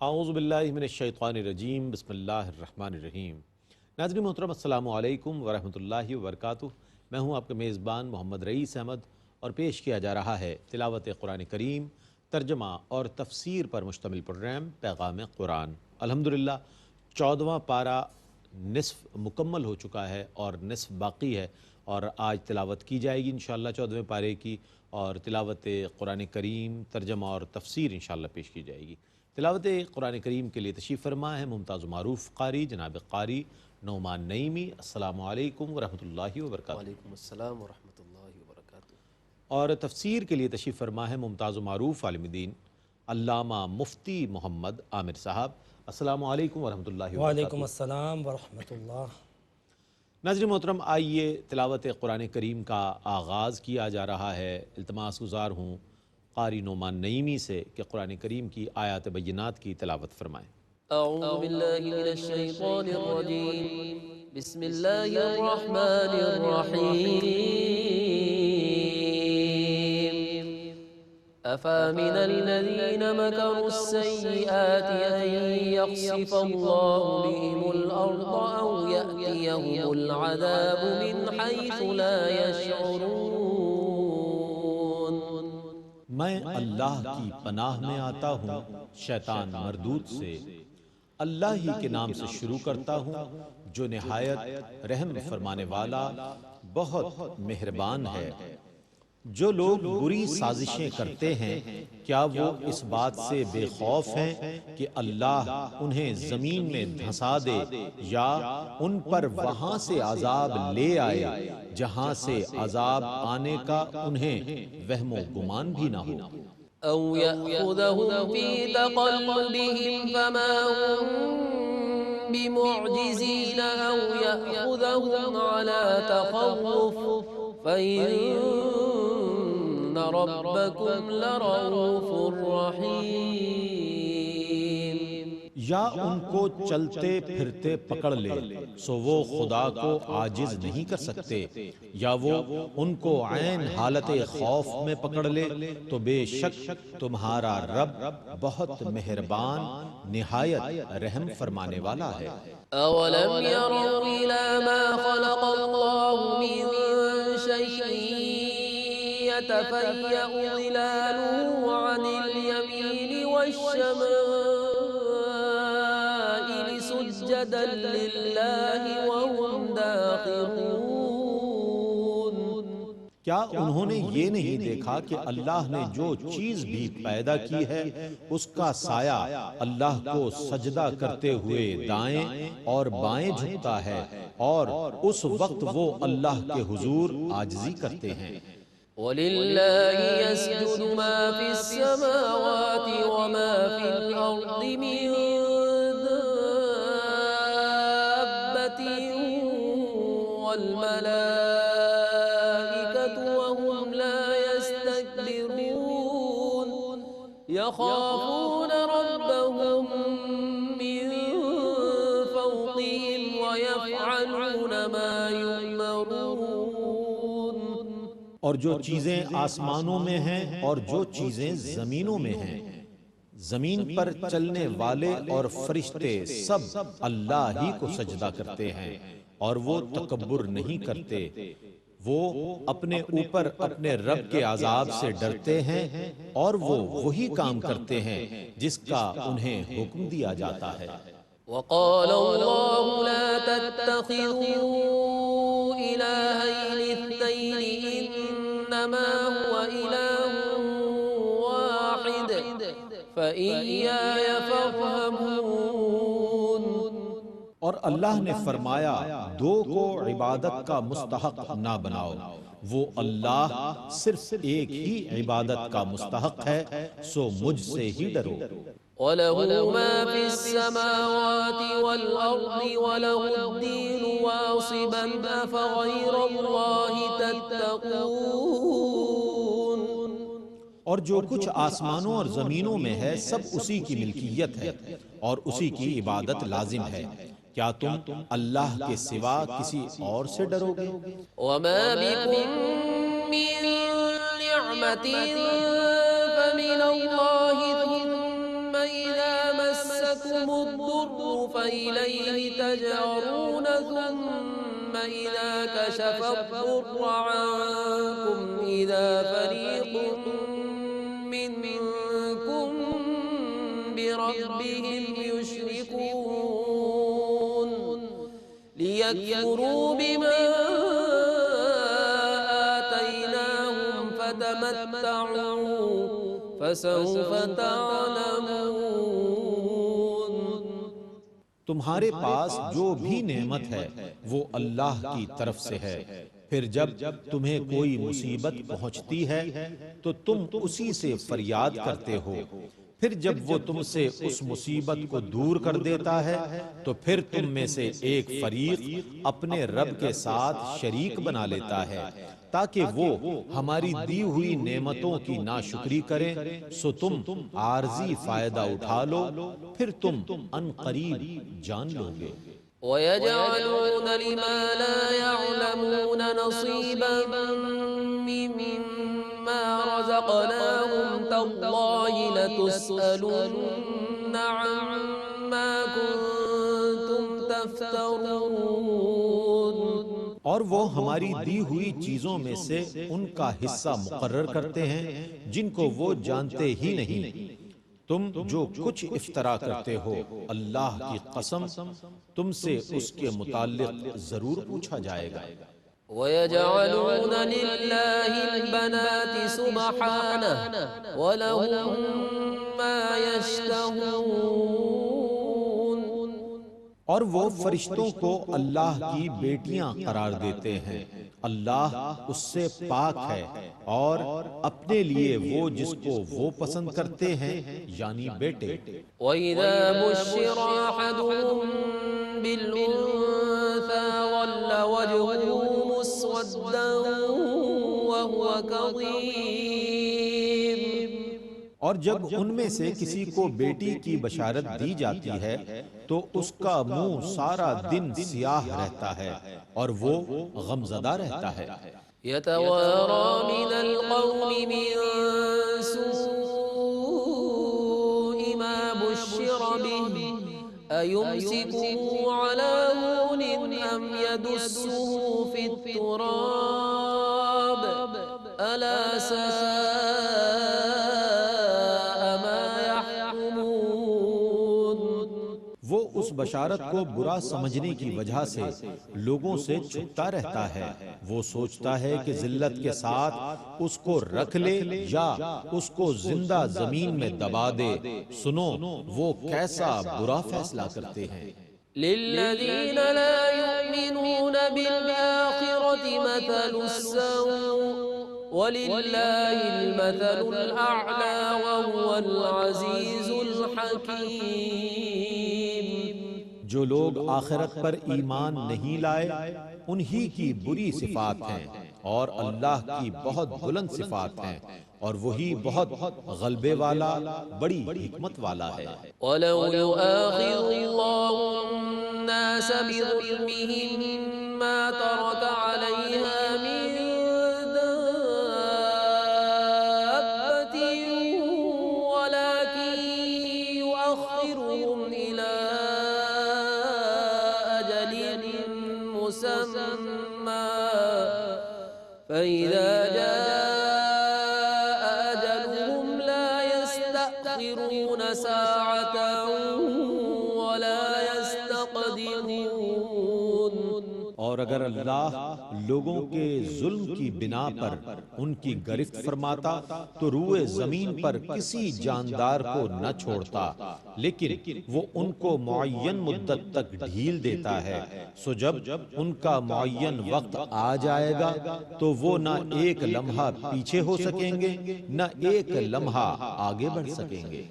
اعوذ باللہ من الشیطان الرجیم بسم اللہ الرحمن الرحیم۔ ناظرین محترم السلام علیکم ورحمۃ اللہ وبرکاتہ۔ میں ہوں آپ کا میزبان محمد رئیس احمد اور پیش کیا جا رہا ہے تلاوت قرآن کریم، ترجمہ اور تفسیر پر مشتمل پروگرام پیغام قرآن۔ الحمدللہ 14واں پارہ نصف مکمل ہو چکا ہے اور نصف باقی ہے، اور آج تلاوت کی جائے گی انشاءاللہ 14ویں پارے کی، اور تلاوت قرآن کریم، ترجمہ اور تفسیر انشاءاللہ پیش کی جائے گی۔ تلاوت قرآن کریم کے لیے تشریف فرما ہے ممتاز و معروف قاری جناب قاری نعمان نعیمی۔ السلام علیکم ورحمۃ اللہ وبرکاتہ۔ وعلیکم السلام ورحمۃ اللہ وبرکاتہ۔ اور تفسیر کے لیے تشریف فرما ہے ممتاز و معروف عالم دین علامہ مفتی محمد عامر صاحب۔ السلام علیکم ورحمۃ اللہ وبرکاتہ۔ وعلیکم السلام ورحمۃ اللہ۔ ناظرین محترم، آئیے تلاوت قرآن کریم کا آغاز کیا جا رہا ہے۔ التماس گزار ہوں قاری نعمان نعیمی سے کہ قرآن کریم کی آیات بینات کی تلاوت فرمائیں۔ اعوذ باللہ من الشیطان الرجیم، بسم اللہ الرحمن الرحیم۔ افامن الذین مکروا السیئات ان یخسف اللہ بهم الارض او یأتیهم العذاب من حیث لا یشعرون۔ میں اللہ کی پناہ میں آتا ہوں شیطان مردود سے۔ اللہ ہی کے نام سے شروع کرتا ہوں جو نہایت رحم فرمانے والا بہت مہربان ہے۔ جو لوگ بری سازشیں کرتے ہیں کیا وہ اس بات سے بے خوف ہیں کہ اللہ انہیں زمین میں دھنسا دے یا ان پر وہاں سے عذاب لے آئے جہاں سے عذاب آنے کا انہیں وہم و گمان بھی نہ ہو۔ او یأخذہم فی تقلبہم فما ہم بمعجزین او یأخذہم علی تخوف فإن ربکم لرؤوف رحیم۔ یا ان کو چلتے پھرتے پکڑ لے سو وہ خدا کو عاجز نہیں کر سکتے، یا وہ ان کو عین حالت خوف میں پکڑ لے تو بے شک تمہارا رب بہت مہربان نہایت رحم فرمانے والا ہے۔ اولم يروا الى ما خلق الله من شيء يتفيأ ظلاله عن اليمين والشمائل سجدا لله وهم داخرون۔ کیا انہوں نے یہ نہیں دیکھا کہ اللہ نے جو چیز بھی پیدا کی ہے اس کا سایہ اللہ کو سجدہ کرتے ہوئے دائیں اور بائیں جھکتا ہے، اور اس وقت وہ اللہ کے حضور عاجزی کرتے ہیں۔ وَلِلَّهِ يَسْجُدُ مَا فِي السَّمَاوَاتِ وَمَا فِي الْأَرْضِ مِن دَابَّةٍ وَالْمَلَائِكَةُ وَهُمْ لَا يَسْتَكْبِرُونَ يَخَافُونَ رَبَّهُم مِّن فَوْقِهِمْ وَيَفْعَلُونَ مَا يُؤْمَرُونَ۔ اور جو چیزیں آسمانوں میں ہیں اور جو چیزیں زمینوں میں ہیں، زمین پر چلنے والے اور فرشتے سب اللہ ہی کو سجدہ کرتے ہیں، اور وہ تکبر نہیں کرتے۔ وہ اپنے اوپر اپنے رب کے عذاب سے ڈرتے ہیں، اور وہ وہی کام کرتے ہیں جس کا انہیں حکم دیا جاتا ہے۔ وقال اللہ لا تتخذوا الہین اثنین انما هو الہ واحد فإیایا فارہبون۔ اور اللہ نے فرمایا دو کو عبادت کا مستحق نہ بناؤ، وہ اللہ صرف ایک ہی عبادت کا مستحق ہے، سو مجھ سے ہی ڈرو۔ وَلَهُ مَا فِي السَّمَاوَاتِ وَالْأَرْضِ وَلَهُ الدِّينُ وَاصِبًا أَفَغَيْرَ اللَّهِ تَتَّقُونَ۔ اور جو کچھ آسمانوں اور زمینوں میں ہے سب اسی کی ملکیت ہے اور اسی کی عبادت لازم ہے، کیا تم اللہ کے سوا کسی اور سے ڈرو گے؟ وَمَا بِكُم مِّن نِّعْمَةٍ فَمِنَ اللَّهِ ثُمَّ إِذَا مَسَّ مسكم الضر فإليه تجأرون ثم إذا كشف الضر عنكم إذا فريق منكم بربهم يشركون ليكفروا بما آتيناهم فتمتعوا فسوف تعلمون۔ تمہارے پاس جو بھی نعمت ہے وہ اللہ کی طرف سے ہے، پھر جب تمہیں کوئی مصیبت پہنچتی ہے تو تم اسی سے فریاد کرتے ہو، پھر جب وہ تم سے اس مصیبت کو دور کر دیتا ہے تو پھر تم میں سے ایک فریق اپنے رب کے ساتھ شریک بنا لیتا ہے تاکہ وہ ہماری دی ہوئی نعمتوں کی ناشکری کریں، سو تم عارضی فائدہ اٹھا لو، پھر تم ان قریب جان لو گے۔ وَيَجْعَلُونَ لِمَا لَا يَعْلَمُونَ نَصِيبًا مِّمَّا رَزَقْنَاهُمْ تَاللَّهِ لَتُسْأَلُنَّ عَمَّا كُنتُمْ تَفْتَرُونَ۔ اور وہ ہماری دی ہوئی چیزوں میں سے ان کا حصہ مقرر کرتے ہیں جن کو وہ جانتے ہی نہیں۔ تم جو کچھ افطرا کرتے ہو، اللہ کی قسم تم سے اس کے متعلق ضرور پوچھا جائے گا۔ وَيَجْعَلُونَ لِلَّهِ الْبَنَاتِ سُبْحَانَهُ وَلَهُم مَّا يَشْتَهُونَ۔ اور وہ فرشتوں کو اللہ کی بیٹیاں قرار دیتے ہیں، اللہ اس سے پاک ہے، اور اپنے لیے وہ جس کو وہ پسند کرتے ہیں یعنی بیٹے۔ وَإِذَا بُشِّرَ أَحَدُهُم بِالْأُنثَىٰ ظَلَّ وَجْهُهُ مُسْوَدًّا وَهُوَ كَظِيمٌ۔ اور جب ان میں سے کسی کو بیٹی کی بشارت دی جاتی ہے تو اس کا منہ سارا دن سیاہ رہتا ہے اور وہ غمزدہ رہتا ہے۔ يَتَوَارَىٰ مِنَ الْقَوْمِ مِن سُوءِ مَا بُشِّرَ بِهِ أَيُمْسِكُهُ عَلَىٰ هُونٍ أَمْ يَدُسُّهُ فِي التُّرَابِ أَلَا سَاءَ مَا يَحْكُمُونَ۔ وہ اس بشارت کو برا سمجھنے کی وجہ سے لوگوں سے چھپتا رہتا ہے، وہ سوچتا ہے کہ ذلت کے ساتھ اس کو رکھ لے یا اس کو زندہ زمین میں دبا دے۔ سنو وہ کیسا برا فیصلہ کرتے ہیں۔ لِلَّذِينَ لَا يُؤْمِنُونَ بِالْآخِرَةِ مَثَلُ السَّوْءِ وَلِلَّهِ الْمَثَلُ الْأَعْلَىٰ وَهُوَ الْعَزِيزُ الْحَكِيمُ۔ جو لوگ آخرت پر ایمان نہیں لائے انہی کی بری صفات ہیں، اور اللہ کی بہت بلند صفات ہیں، اور وہی بہت غلبے والا بڑی حکمت والا ہے۔ وَلَوْ يُؤَاخِذُ اللَّهُ النَّاسَ بِظُلْمِهِم مَّا تَرَكَ عَلَيْهَا مِن دَابَّةٍ وَلَٰكِن يُؤَخِّرُهُمْ إِلَىٰ أَجَلٍ مُّسَمًّى فَإِذَا جَاءَ أَجَلُهُمْ لَا يَسْتَأْخِرُونَ سَاعَةً وَلَا يَسْتَقْدِمُونَ۔ اور اگر اللہ لوگوں کے ظلم کی بنا پر ان کی گرفت فرماتا تو روئے زمین پر کسی جاندار کو نہ چھوڑتا، لیکن وہ ان کو معین مدت تک ڈھیل دیتا ہے، سو جب ان کا معین وقت آ جائے گا تو وہ نہ ایک لمحہ پیچھے ہو سکیں گے نہ ایک لمحہ آگے بڑھ سکیں گے۔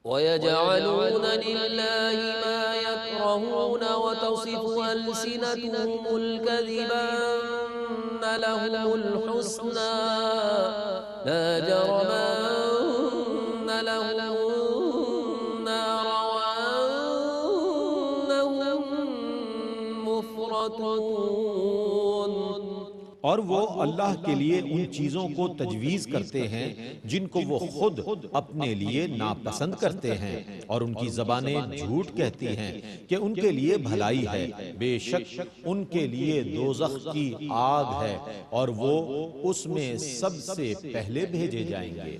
وَيَجْعَلُونَ لِلَّهِ مَا يَكْرَهُونَ وَتَصِفُ أَلْسِنَتُهُمُ الْكَذِبَ أَنَّ لَهُمُ الْحُسْنَىٰ لَا جَرَمَ أَنَّ لَهُمُ النَّارَ وَأَنَّهُم مُّفْرَطُونَ۔ اور وہ اللہ کے لیے ان چیزوں کو تجویز کرتے ہیں جن کو وہ خود اپنے لیے ناپسند کرتے ہیں، اور ان کی زبانیں جھوٹ کہتی ہیں کہ ان کے لیے بھلائی ہے، بے شک ان کے لیے دوزخ کی آگ ہے اور وہ اس میں سب سے پہلے بھیجے جائیں گے۔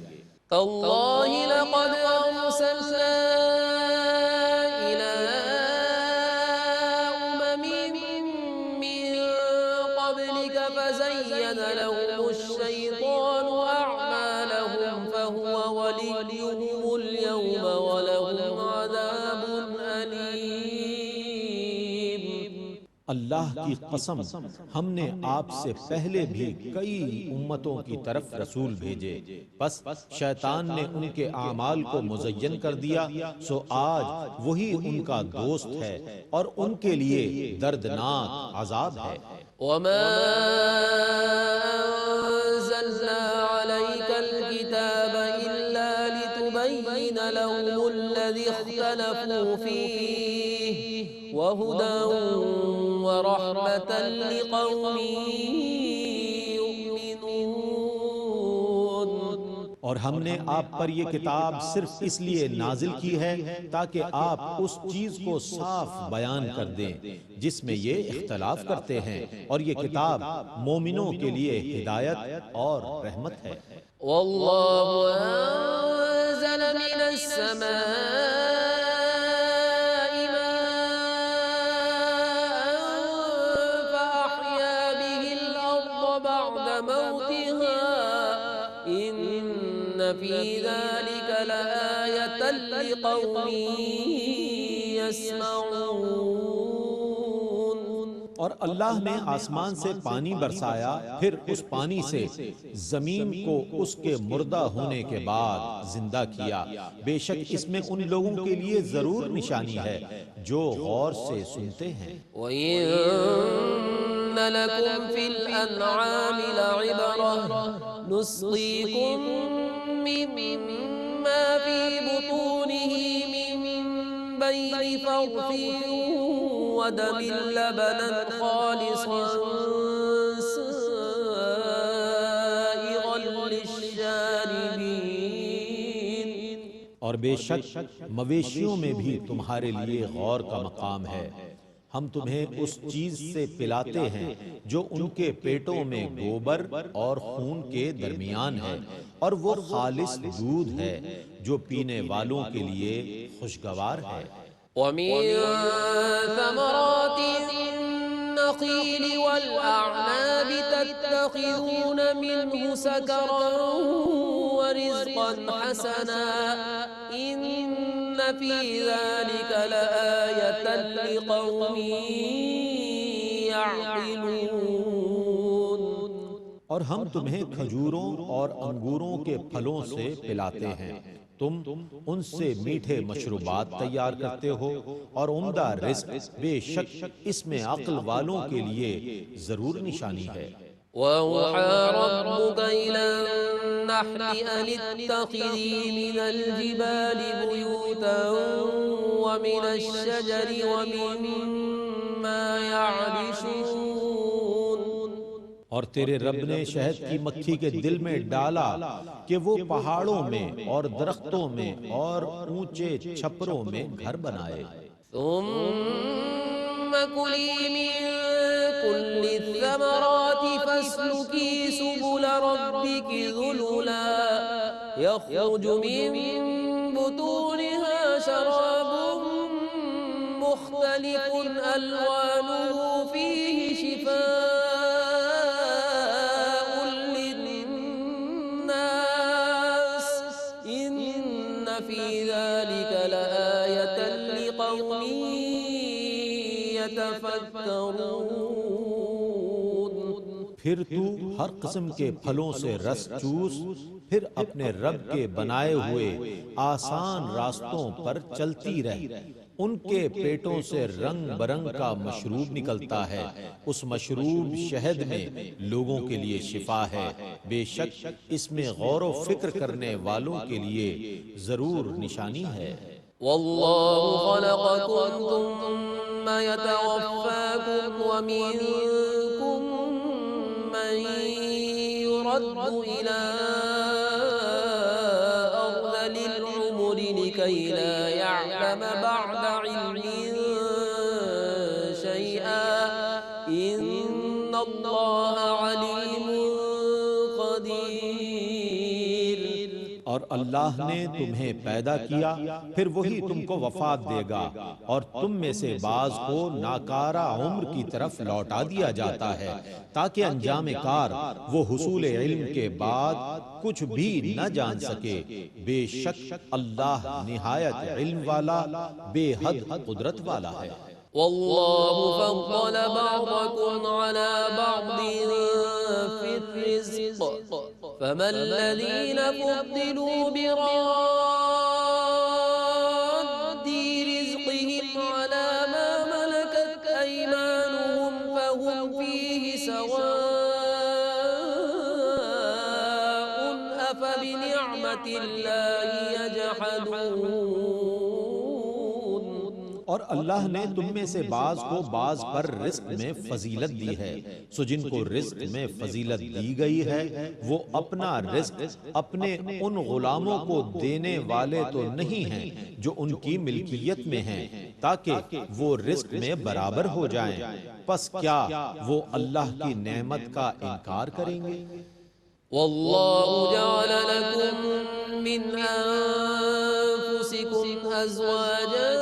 تاللہ لقد ارسلنا الى من قبلك فزين لهم الشيطان أعمالهم فهو وليهم اليوم ولهم عذاب أليم۔ اللہ کی قسم، ہم نے آپ سے پہلے بھی کئی امتوں کی طرف رسول بھیجے، بس شیطان نے ان کے اعمال کو مزین کر دیا، سو آج وہی ان کا دوست ہے اور ان کے لیے دردناک عذاب ہے۔ وما أنزلنا عليك الكتاب إلا لتبين لهم الذي اختلفوا فيه وهدى ورحمة لقوم يؤمنون۔ اور ہم نے آپ پر یہ کتاب صرف اس لیے نازل کی ہے تاکہ آپ اس چیز کو صاف بیان کر دیں جس میں یہ اختلاف کرتے ہیں، اور یہ کتاب مومنوں کے لیے ہدایت اور رحمت ہے۔ والله أنزل من السماء فأحيا به الأرض بعد موتها إن في ذلك لآية لقوم يسمعون۔ اور اللہ نے آسمان سے پانی برسایا، پھر اس پانی سے زمین کو اس کے مردہ ہونے کے بعد زندہ کیا، بے شک اس میں ان لوگوں کے لیے ضرور نشانی ہے جو غور سے سنتے ہیں۔ وَإِنَّ لَكُمْ فِي الْأَنْعَامِ لَعِبْرَةً نُسْقِيكُم مِّمَّا فِي بُطُونِهِ مِن بَيْنِ فَرْثٍ ودم لبنا خالصا سائغا للشاربين۔ اور بے شک مویشیوں میں بھی تمہارے لیے غور کا مقام ہے، ہم تمہیں اس چیز سے پلاتے ہیں جو ان کے پیٹوں میں گوبر اور خون کے درمیان ہے، اور وہ خالص دودھ ہے جو پینے والوں کے لیے خوشگوار ہے۔ وَمِن ثَمَرَاتِ النَّخِيلِ وَالْأَعْنَابِ تَتَّخِذُونَ مِنْهُ سَكَرًا وَرِزْقًا حَسَنًا إِنَّ فِي ذَلِكَ لَآيَةً لِقَوْمٍ يَعْقِلُونَ۔ اور ہم تمہیں کھجوروں اور انگوروں کے پھلوں سے پلاتے ہیں، تم ان سے میٹھے مشروبات تیار کرتے ہو، اور عمدہ رزق، بے شک اس میں عقل والوں کے لیے ضرور نشانی ہے۔ وَأَوْحَى رَبُّكَ إِلَى النَّحْلِ أَنِ اتَّخِذِي مِنَ الْجِبَالِ بُيُوتًا وَمِنَ الشَّجَرِ وَمِمَّا يَعْرِشُونَ۔ اور تیرے رب نے شہد کی مکھی کے دل میں ڈالا کہ وہ پہاڑوں میں اور درختوں میں اور اونچے چھپروں میں گھر بنائے۔ ثم كلي من كل الثمرات فاسلكي سبل ربك ذللا يخرج من بطونها شراب مختلف ألوانه فيه شفاء پھر تو ہر قسم کے پھلوں سے رس چوس، پھر اپنے رب کے بنائے ہوئے آسان راستوں پر چلتی رہ، ان کے پیٹوں سے رنگ برنگ کا مشروب نکلتا ہے، اس مشروب شہد میں لوگوں کے لیے شفا ہے، بے شک اس میں غور و فکر کرنے والوں کے لیے ضرور نشانی ہے۔ واللہ خلقکم ثم يتوفاکم ومنکم من يرد إلى أرذل العمر لكي لا يعلم بعد علم شيئا إن الله عليم قدير. اور اللہ نے تمہیں پیدا کیا پھر وہی تم کو وفات دے گا اور تم میں سے بعض کو ناکارہ عمر کی طرف لوٹا دیا جاتا ہے تاکہ انجام کار وہ حصول علم کے بعد کچھ بھی نہ جان سکے. بے شک اللہ نہایت علم والا بے حد قدرت والا ہے. والله فضل بعضكم على بعض في الرزق فما الذين فضلوا براد رزقهم على ما ملكت أيمانهم فهم فيه سواء أفبنعمة الله يجحدون. اور اللہ نے تم میں سے بعض کو بعض پر رزق میں فضیلت دی ہے سو جن کو رزق میں فضیلت دی گئی ہے وہ اپنا رزق اپنے ان غلاموں کو دینے والے تو نہیں ہیں جو ان کی ملکیت میں ہیں تاکہ وہ رزق میں برابر ہو جائیں. پس کیا وہ اللہ کی نعمت کا انکار کریں گے؟ والله جعل لكم من أنفسكم أزواجا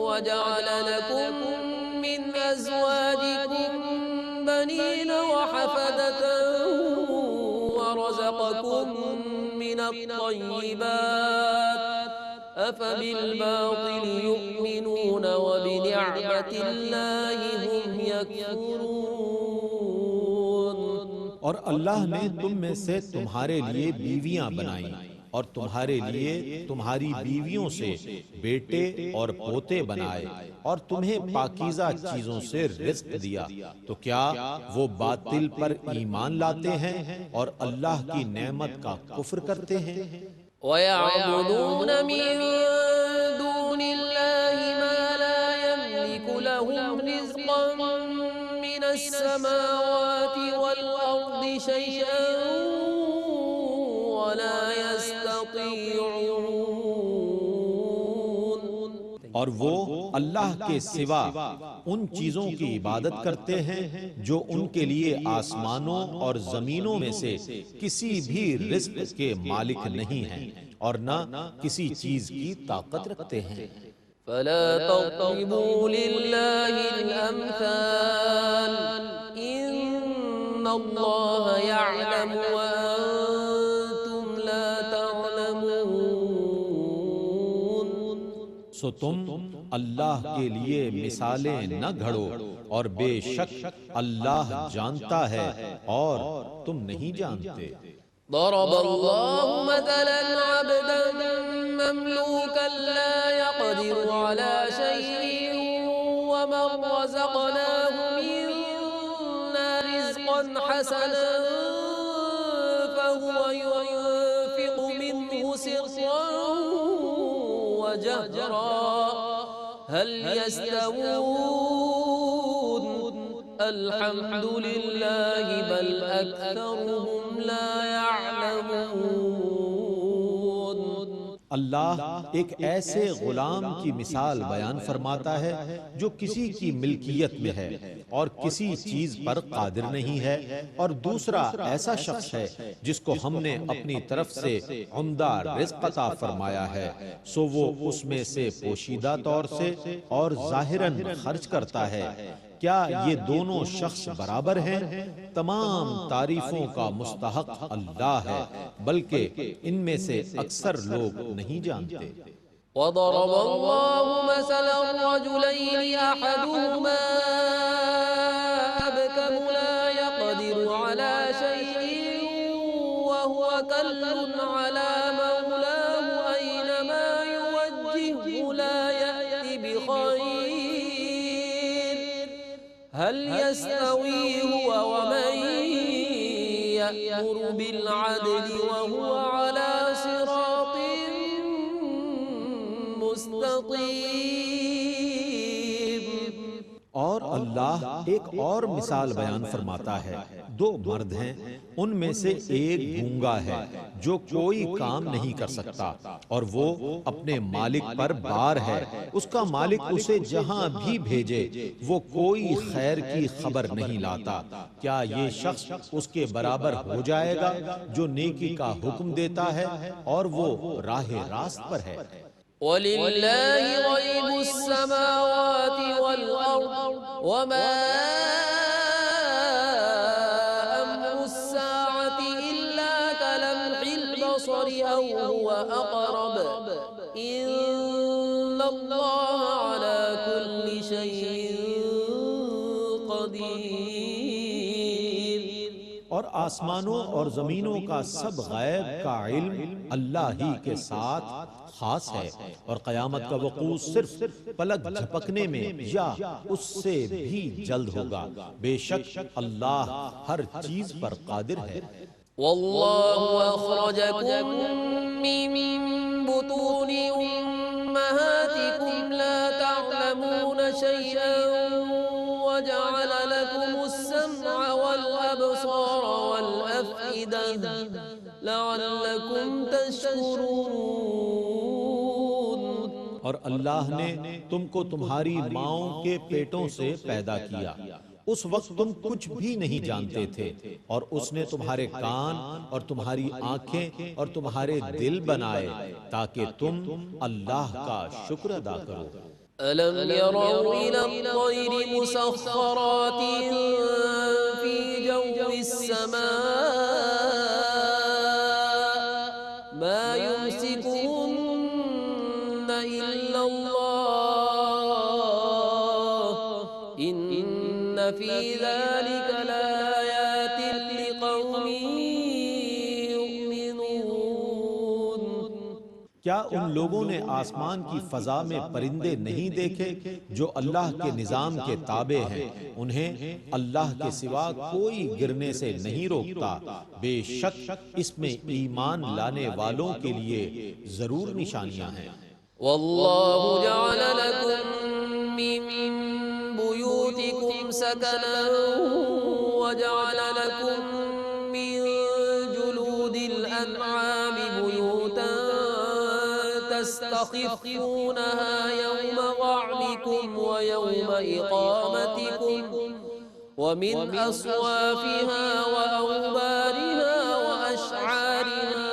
وجعل لكم من أزواجكم بنين وحفدة ورزقكم من الطيبات أفبالباطل يؤمنون وبنعمة الله هم يكفرون. اور اللہ نے تم میں سے تمہارے لیے بیویاں بنائیں اور تمہارے لیے تمہاری بیویوں سے بیٹے اور پوتے بنائے اور تمہیں پاکیزہ چیزوں سے رزق دیا تو کیا وہ باطل پر ایمان لاتے ہیں اور اللہ کی نعمت کا کفر کرتے ہیں؟ وَيَعْبُدُونَ مِن دُونِ اللَّهِ مَا لَا يَمْلِكُ لَهُمْ رِزْقًا مِّنَ السَّمَاوَاتِ وَالْأَرْضِ شَيْئًا وَلَا يَسْتَطِيعُونَ. اور وہ اللہ کے سوا ان چیزوں کی عبادت کرتے ہیں جو ان کے لیے آسمانوں اور زمینوں میں سے کسی بھی رزق کے مالک نہیں ہیں اور نہ کسی چیز کی طاقت رکھتے ہیں. فلا تضربوا لله الأمثال إن الله يعلم وأنتم لا تعلمون. سو تم اللہ کے لیے مثالیں نہ گھڑو اور بے شک اللہ جانتا ہے اور تم نہیں جانتے. ضرب الله مثلا عبدا مملوكا لا يقدر على شيء ومن رزقناه منا رزقا حسنا فهو ينفق منه سرا وجهرا هل يستوون الحمد لله بل أكثرهم لا يعلمون. اللہ ایک ایسے غلام کی مثال بیان فرماتا ہے جو کسی کی ملکیت میں ہے اور کسی چیز پر قادر نہیں ہے اور دوسرا ایسا شخص ہے جس کو ہم نے اپنی طرف سے عمدہ رزق عطا فرمایا ہے سو وہ اس میں سے پوشیدہ طور سے اور ظاہراً خرچ کرتا ہے. کیا یہ دونوں شخص برابر ہیں؟ تمام تعریفوں کا مستحق اللہ ہے بلکہ ان میں سے اکثر لوگ نہیں جانتے. وضرب الله مثلا رجلين أحدهما أبكم لا يقدر على شيء وهو كل على مولاه أينما يوجهه لا يأتي بخير هل يستوي هو ومن يأمر بالعدل وهو على صراط مستقيم. اور اللہ ایک اور مثال بیان فرماتا ہے، دو مرد ہیں، ان میں سے ایک گونگا ہے جو کوئی کام نہیں کر سکتا اور وہ اپنے مالک پر بار ہے، اس کا مالک اسے جہاں بھی بھیجے وہ کوئی خیر کی خبر نہیں لاتا، کیا یہ شخص اس کے برابر ہو جائے گا جو نیکی کا حکم دیتا ہے اور وہ راہ راست پر ہے؟ وَلِلَّهِ غَيْبُ السَّمَاوَاتِ وَالْأَرْضِ وَمَا أَمْرُ السَّاعَةِ إِلَّا كَلَمْحِ الْبَصَرِ أَوْ هُوَ أَقْرَبُ إِنَّ اللَّهَ عَلَى كُلِّ شَيْءٍ قَدِيرٌ۔ اور آسمانوں اور زمینوں کا سب غیب کا علم اللہ ہی کے ساتھ خاص ہے، اور قیامت کا وقوع صرف پلک جھپکنے میں یا اس سے بھی جلد ہوگا، بے شک اللہ ہر چیز پر قادر ہے۔ واللہ اخرجکم من بطون امہاتکم لا تعلمون شیئا وجعل لكم السمع والابصار والافئدہ لعلکم تشکرون۔ اور اللہ نے تم کو تمہاری ماؤں کے پیٹوں سے پیدا کیا، اس وقت تم کچھ بھی نہیں جانتے تھے، اور اس نے تمہارے کان اور تمہاری آنکھیں اور تمہارے دل بنائے تاکہ تم اللہ کا شکر ادا کرو۔ أَلَمْ يَرَوْا إِلَى الطَّيْرِ مُسَخَّرَاتٍ فِي جَوِّ السَّمَاءِ مَا يُمْسِكُهُنَّ إِلَّا اللَّهُ إِنَّ فِي ذَلِكَ لَآيَاتٍ لِقَوْمٍ يُؤْمِنُونَ۔ کیا ان لوگوں نے آسمان کی فضا میں پرندے نہیں دیکھے جو اللہ کے نظام کے تابع ہیں، انہیں اللہ کے سوا کوئی گرنے سے نہیں روکتا، بے شک اس میں ایمان لانے والوں کے لیے ضرور نشانیاں ہیں۔ واللہ جعل لکم من بیوتکم سکنا وجعل لکم من جلود الانعام بیوتا تستخفونها يوم ظعنكم ويوم إقامتكم ومن أصوافها وأوبارها وأشعارها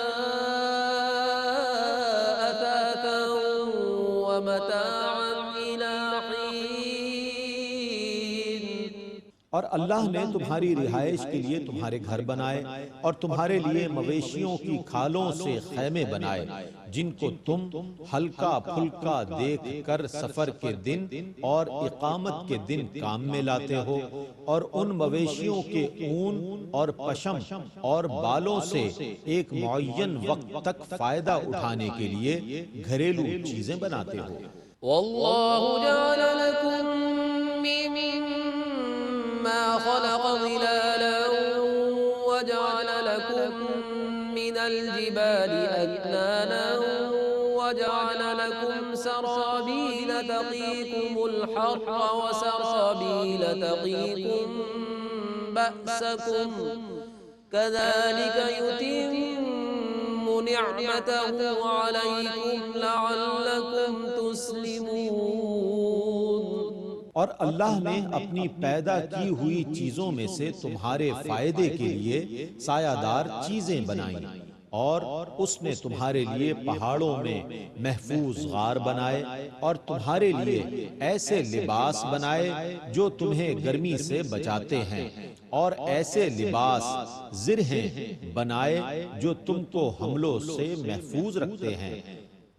أثاثا ومتاعا إلى حين۔ اور اللہ نے تمہاری رہائش کے لیے تمہارے گھر بنائے اور تمہارے لیے مویشیوں کی کھالوں سے خیمے بنائے جن کو تم ہلکا پھلکا دیکھ کر سفر کے دن اور اقامت کے دن کام میں لاتے ہو، اور ان مویشیوں کے اون اور پشم اور بالوں سے ایک معین وقت تک فائدہ اٹھانے کے لیے گھریلو چیزیں بناتے ہو۔ واللہ جعل لکم مما خلق ظلالا وجعل لكم من الجبال أكنانا وجعل لكم سرابيل تقيكم الحر وسرابيل تقيكم بأسكم كذلك يتم نعمته عليكم لعلكم تسلمون۔ اور اللہ نے اپنی پیدا کی ہوئی چیزوں میں سے تمہارے فائدے کے لیے سایہ دار چیزیں بنائیں، اور اس نے تمہارے لیے پہاڑوں میں محفوظ غار بنائے اور تمہارے لیے ایسے لباس بنائے جو تمہیں گرمی سے بچاتے ہیں، اور ایسے لباس زرہیں بنائے جو تم کو حملوں سے محفوظ رکھتے ہیں۔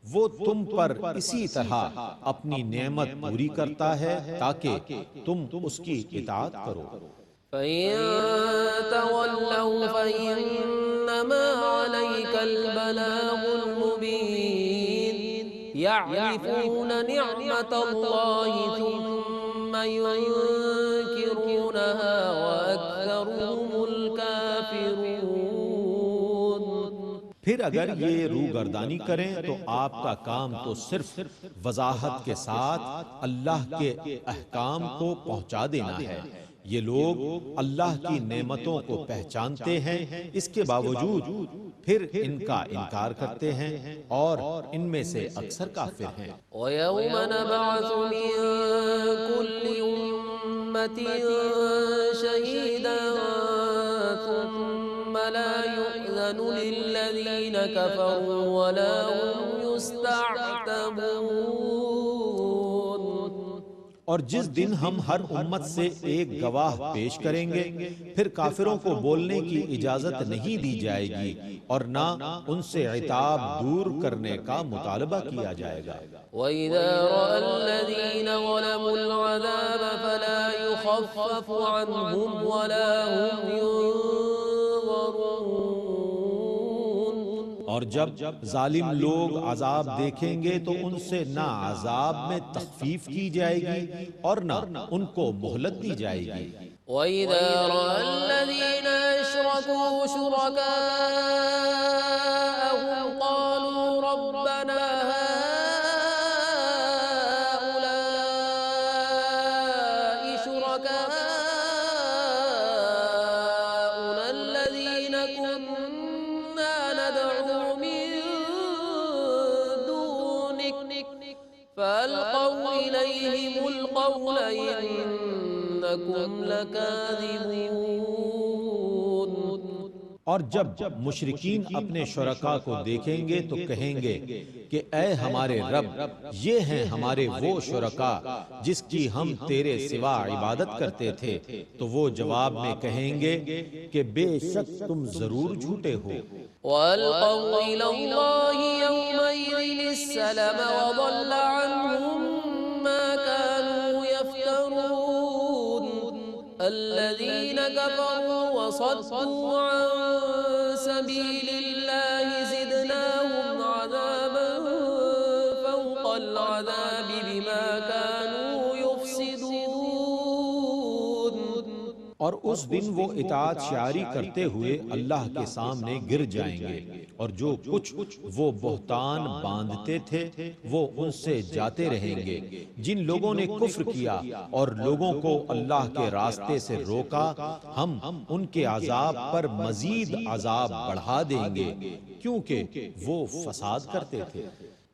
وہ تم پر اسی طرح اپنی نعمت پوری کرتا ہے تاکہ تم اس کی اطاعت کرو۔ فَإِن تَوَلَّوْا فَإِنَّمَا عَلَيْكَ الْبَلَاغُ الْمُبِينُ يَعْرِفُونَ نِعْمَةَ اللَّهِ ثُمَّ يُنكِرُونَهَا وَأَكْثَرُهُمُ الْكَافِرُونَ۔ پھر اگر یہ روگردانی کریں تو آپ کا کام تو صرف وضاحت کے ساتھ اللہ کے احکام کو پہنچا دینا ہے۔ یہ لوگ اللہ کی نعمتوں کو پہچانتے ہیں، اس کے باوجود پھر ان کا انکار کرتے ہیں اور ان میں سے اکثر کافر ہیں۔ وَيَوْمَ نَبْعَثُ مِن كُلِّ أُمَّةٍ شَهِيدًا ثُمَّ لَا يُؤْذَنُ لِلَّذِينَ كَفَرُوا وَلَا هُمْ يُسْتَعْتَبُونَ۔ اور جس دن ہم ہر امت سے ایک گواہ پیش کریں گے، پھر کافروں کو بولنے کی اجازت نہیں دی جائے گی اور نہ ان سے عتاب دور کرنے کا مطالبہ کیا جائے گا۔ وَإِذَا رَأَى الَّذِينَ ظَلَمُوا الْعَذَابَ فَلَا يُخَفَّفُ عَنْهُمْ وَلَا هُمْ يُنظَرُونَ۔ اور جب ظالم لوگ عذاب دیکھیں گے تو ان سے نہ عذاب میں تخفیف کی جائے گی اور نہ ان کو مہلت دی جائے گی۔ وَإِذَا رَأَى الَّذِينَ أَشْرَكُوا شُرَكَاءَهُمْ قَالُوا رَبَّنَا هَؤُلَاءِ شُرَكَاؤُنَا الَّذِينَ كُنَّا نَدْعُو مِن دُونِكَ فَأَلْقَوْا إِلَيْهِمُ الْقَوْلَ إِنَّكُمْ لَكَاذِبُونَ۔ اور جب مشرکین اپنے شرکاء کو دیکھیں گے تو کہیں گے کہ اے ہمارے رب، یہ ہیں ہمارے وہ شرکاء جس کی ہم تیرے سوا عبادت کرتے تھے، تو وہ جواب میں کہیں گے کہ بے شک تم ضرور جھوٹے ہو۔ وَأَلْقَوْا إِلَى اللَّهِ يَوْمَئِذٍ السَّلَمَ وَضَلَّ عَنْهُمْ مَا كَانُوا يَفْتَرُونَ۔ الَّذِينَ كَفَرُوا وَصَدُّوا عَن سَبِيلِ اللَّهِ زِدْنَاهُمْ عَذَابًا فَوْقَ الْعَذَابِ بِمَا كَانُوا يُفْسِدُونَ۔ اور اس دن وہ اطاعت شعاری کرتے ہوئے اللہ کے سامنے گر جائیں گے، اور جو کچھ وہ بہتان باندھتے تھے وہ ان سے جاتے رہیں گے۔ جن لوگوں نے کفر کیا اور لوگوں کو اللہ کے راستے سے روکا، ہم ان کے عذاب پر مزید عذاب بڑھا دیں گے کیونکہ وہ فساد کرتے تھے۔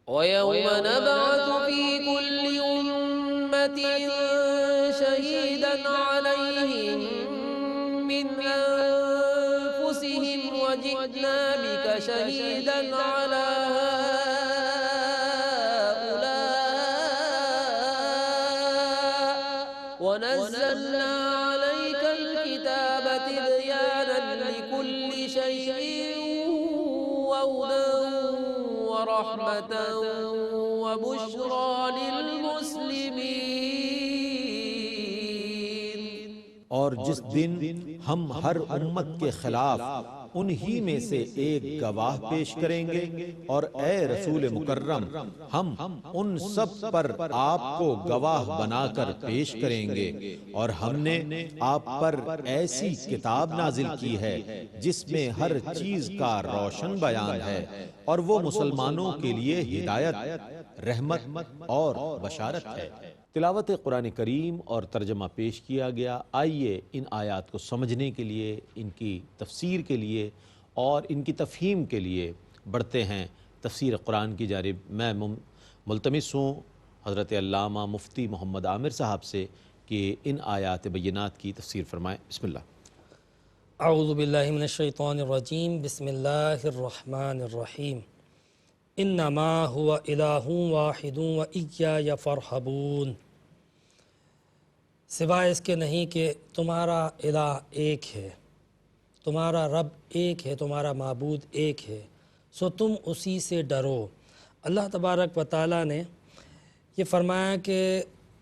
وَيَوْمَ نَبْعَثُ فِي كُلِّ أُمَّةٍ شَهِيدًا عَلَيْهِمْ مِنْ أَنفُسِهِمْ وَجِئْنَا بِكَ شَهِيدًا عَلَى هَؤُلَاءِ وَنَزَّلْنَا عَلَيْكَ الْكِتَابَ تِبْيَانًا لِكُلِّ شَيْءٍ وَهُدًى وَرَحْمَةً وَبُشْرَى لِلْمُسْلِمِينَ۔ اور جس دن ہم ہر امت کے خلاف انہی میں سے ایک گواہ پیش کریں گے، اور اے رسول مکرم، ہم ان سب پر آپ کو گواہ بنا کر پیش کریں گے، اور ہم نے آپ پر ایسی کتاب نازل کی ہے جس میں ہر چیز کا روشن بیان ہے، اور وہ مسلمانوں کے لیے ہدایت، رحمت اور بشارت ہے۔ تلاوت قرآن کریم اور ترجمہ پیش کیا گیا۔ آئیے ان آیات کو سمجھنے کے لیے، ان کی تفسیر کے لیے اور ان کی تفہیم کے لیے بڑھتے ہیں تفسیر قرآن کی جانب۔ میں ملتمس ہوں حضرت علامہ مفتی محمد عامر صاحب سے کہ ان آیات بینات کی تفسیر فرمائیں۔ بسم اللہ۔ اعوذ باللہ من الشیطان الرجیم، بسم اللہ الرحمن الرحیم۔ انما هو الہ واحد وإیای فارہبون۔ سوائے اس کے نہیں کہ تمہارا الہ ایک ہے، تمہارا رب ایک ہے، تمہارا معبود ایک ہے، سو تم اسی سے ڈرو۔ اللہ تبارک و تعالیٰ نے یہ فرمایا کہ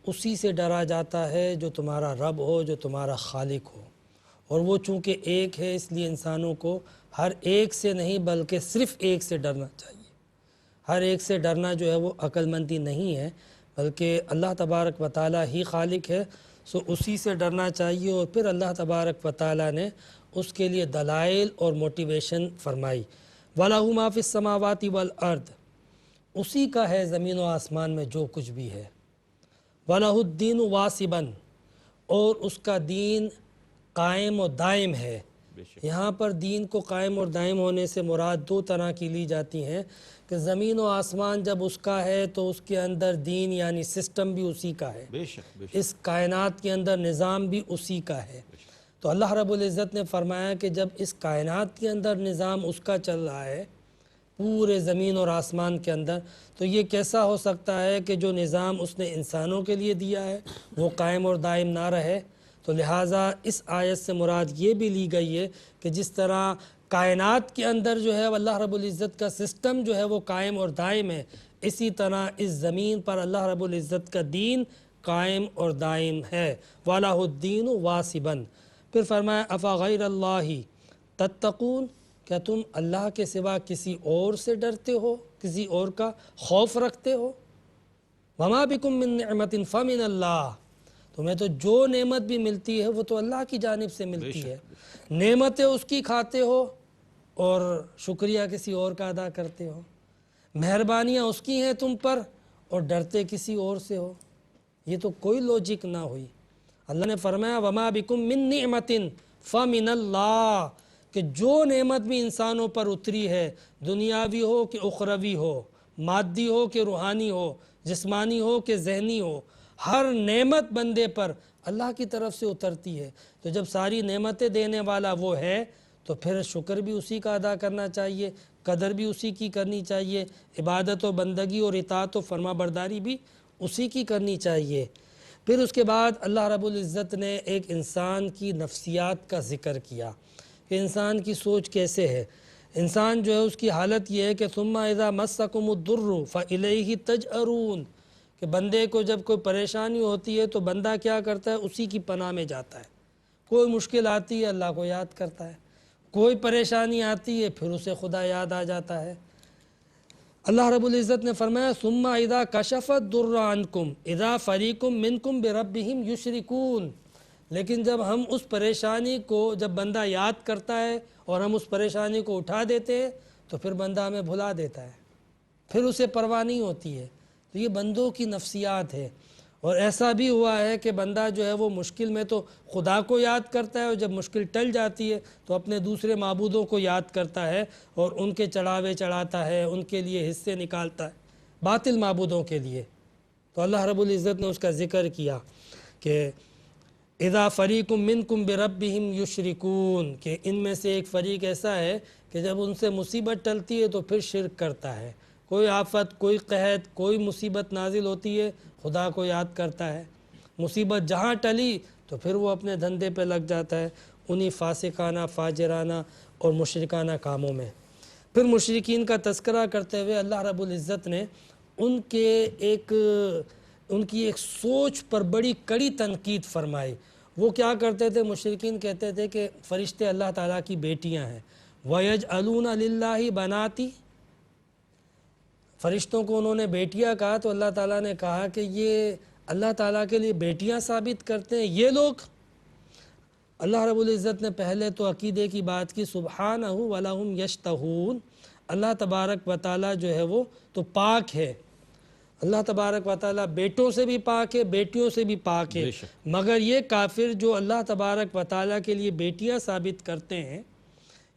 اسی سے ڈرا جاتا ہے جو تمہارا رب ہو، جو تمہارا خالق ہو، اور وہ چونکہ ایک ہے اس لیے انسانوں کو ہر ایک سے نہیں بلکہ صرف ایک سے ڈرنا چاہیے۔ ہر ایک سے ڈرنا جو ہے وہ عقل مندی نہیں ہے، بلکہ اللہ تبارک و تعالیٰ ہی خالق ہے، سو اسی سے ڈرنا چاہیے۔ اور پھر اللہ تبارک و تعالیٰ نے اس کے لیے دلائل اور موٹیویشن فرمائی۔ وَلَهُ مَا فِي السَّمَاوَاتِ وَالْأَرْضِ، اسی کا ہے زمین و آسمان میں جو کچھ بھی ہے۔ وَلَهُ الدِّينُ وَاسِبًا، اور اس کا دین قائم و دائم ہے۔ بے شک یہاں پر دین کو قائم اور دائم ہونے سے مراد دو طرح کی لی جاتی ہیں کہ زمین و آسمان جب اس کا ہے تو اس کے اندر دین یعنی سسٹم بھی اسی کا ہے، بے شک بے شک اس کائنات کے اندر نظام بھی اسی کا ہے۔ تو اللہ رب العزت نے فرمایا کہ جب اس کائنات کے اندر نظام اس کا چل رہا ہے پورے زمین اور آسمان کے اندر، تو یہ کیسا ہو سکتا ہے کہ جو نظام اس نے انسانوں کے لیے دیا ہے وہ قائم اور دائم نہ رہے؟ تو لہٰذا اس آیت سے مراد یہ بھی لی گئی ہے کہ جس طرح کائنات کے اندر جو ہے اللہ رب العزت کا سسٹم جو ہے وہ قائم اور دائم ہے، اسی طرح اس زمین پر اللہ رب العزت کا دین قائم اور دائم ہے۔ وَلَهُ الدِّينُ وَاسِبًا، پھر فرمایا أَفَغَيْرَ اللَّهِ تَتَّقُونَ، کیا تم اللہ کے سوا کسی اور سے ڈرتے ہو، کسی اور کا خوف رکھتے ہو؟ وَمَا بِكُم مِّن نِعْمَةٍ فَمِنَ اللَّهِ، تمہیں تو جو نعمت بھی ملتی ہے وہ تو اللہ کی جانب سے ملتی ہے، نعمتیں اس کی کھاتے ہو اور شکریہ کسی اور کا ادا کرتے ہو، مہربانیاں اس کی ہیں تم پر اور ڈرتے کسی اور سے ہو، یہ تو کوئی لوجک نہ ہوئی۔ اللہ نے فرمایا وَمَا بِكُم مِّن نِعْمَةٍ فَمِنَ اللَّهِ، کہ جو نعمت بھی انسانوں پر اتری ہے، دنیاوی ہو کہ اخروی ہو، مادی ہو کہ روحانی ہو، جسمانی ہو کہ ذہنی ہو، ہر نعمت بندے پر اللہ کی طرف سے اترتی ہے۔ تو جب ساری نعمتیں دینے والا وہ ہے تو پھر شکر بھی اسی کا ادا کرنا چاہیے، قدر بھی اسی کی کرنی چاہیے، عبادت و بندگی اور اطاعت و فرما برداری بھی اسی کی کرنی چاہیے۔ پھر اس کے بعد اللہ رب العزت نے ایک انسان کی نفسیات کا ذکر کیا کہ انسان کی سوچ کیسے ہے۔ انسان جو ہے اس کی حالت یہ ہے کہ ثم اذا مسکم الضر فالیہ تجأرون، کہ بندے کو جب کوئی پریشانی ہوتی ہے تو بندہ کیا کرتا ہے، اسی کی پناہ میں جاتا ہے۔ کوئی مشکل آتی ہے اللہ کو یاد کرتا ہے، کوئی پریشانی آتی ہے پھر اسے خدا یاد آ جاتا ہے۔ اللہ رب العزت نے فرمایا ثم اذا کشف الضر عنکم اذا فریق منکم بربہم یشرکون، لیکن جب ہم اس پریشانی کو جب بندہ یاد کرتا ہے اور ہم اس پریشانی کو اٹھا دیتے ہیں تو پھر بندہ ہمیں بھلا دیتا ہے، پھر اسے پرواہ نہیں ہوتی ہے۔ تو یہ بندوں کی نفسیات ہے، اور ایسا بھی ہوا ہے کہ بندہ جو ہے وہ مشکل میں تو خدا کو یاد کرتا ہے اور جب مشکل ٹل جاتی ہے تو اپنے دوسرے معبودوں کو یاد کرتا ہے اور ان کے چڑھاوے چڑھاتا ہے، ان کے لیے حصے نکالتا ہے، باطل معبودوں کے لیے۔ تو اللہ رب العزت نے اس کا ذکر کیا کہ اذا فریق منکم بربہم یشرکون، کہ ان میں سے ایک فریق ایسا ہے کہ جب ان سے مصیبت ٹلتی ہے تو پھر شرک کرتا ہے، کوئی آفت، کوئی قحط، کوئی مصیبت نازل ہوتی ہے خدا کو یاد کرتا ہے، مصیبت جہاں ٹلی تو پھر وہ اپنے دھندے پہ لگ جاتا ہے، انہی فاسقانہ، فاجرانہ اور مشرکانہ کاموں میں۔ پھر مشرکین کا تذکرہ کرتے ہوئے اللہ رب العزت نے ان کی ایک سوچ پر بڑی کڑی تنقید فرمائی۔ وہ کیا کرتے تھے؟ مشرکین کہتے تھے کہ فرشتے اللہ تعالیٰ کی بیٹیاں ہیں، وَيَجْعَلُونَ لِلَّهِ بَنَاتِ، فرشتوں کو انہوں نے بیٹیاں کہا تو اللہ تعالیٰ نے کہا کہ یہ اللہ تعالیٰ کے لیے بیٹیاں ثابت کرتے ہیں یہ لوگ۔ اللہ رب العزت نے پہلے تو عقیدے کی بات کی، سبحانہ وَلَهُمْ يَشْتَهُونَ، اللہ تبارک و تعالیٰ جو ہے وہ تو پاک ہے، اللہ تبارک و تعالیٰ بیٹوں سے بھی پاک ہے، بیٹیوں سے بھی پاک ہے، مگر یہ کافر جو اللہ تبارک و تعالیٰ کے لیے بیٹیاں ثابت کرتے ہیں،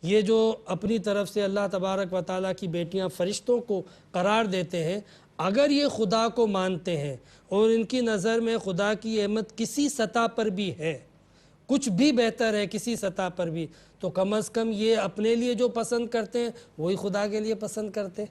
یہ جو اپنی طرف سے اللہ تبارک و تعالیٰ کی بیٹیاں فرشتوں کو قرار دیتے ہیں، اگر یہ خدا کو مانتے ہیں اور ان کی نظر میں خدا کی احمد کسی سطح پر بھی ہے، کچھ بھی بہتر ہے کسی سطح پر بھی، تو کم از کم یہ اپنے لیے جو پسند کرتے ہیں وہی خدا کے لیے پسند کرتے۔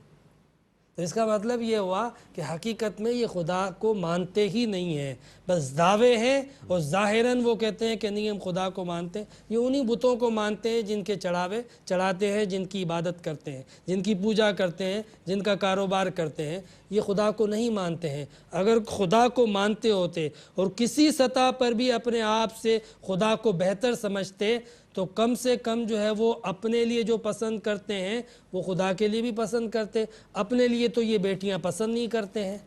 تو اس کا مطلب یہ ہوا کہ حقیقت میں یہ خدا کو مانتے ہی نہیں ہیں، بس دعوے ہیں اور ظاہراً وہ کہتے ہیں کہ نہیں ہم خدا کو مانتے ہیں۔ یہ انہی بتوں کو مانتے ہیں جن کے چڑھاوے چڑھاتے ہیں، جن کی عبادت کرتے ہیں، جن کی پوجا کرتے ہیں، جن کا کاروبار کرتے ہیں، یہ خدا کو نہیں مانتے ہیں۔ اگر خدا کو مانتے ہوتے اور کسی سطح پر بھی اپنے آپ سے خدا کو بہتر سمجھتے تو کم سے کم جو ہے وہ اپنے لیے جو پسند کرتے ہیں وہ خدا کے لیے بھی پسند کرتے، اپنے لیے تو یہ بیٹیاں پسند نہیں کرتے ہیں۔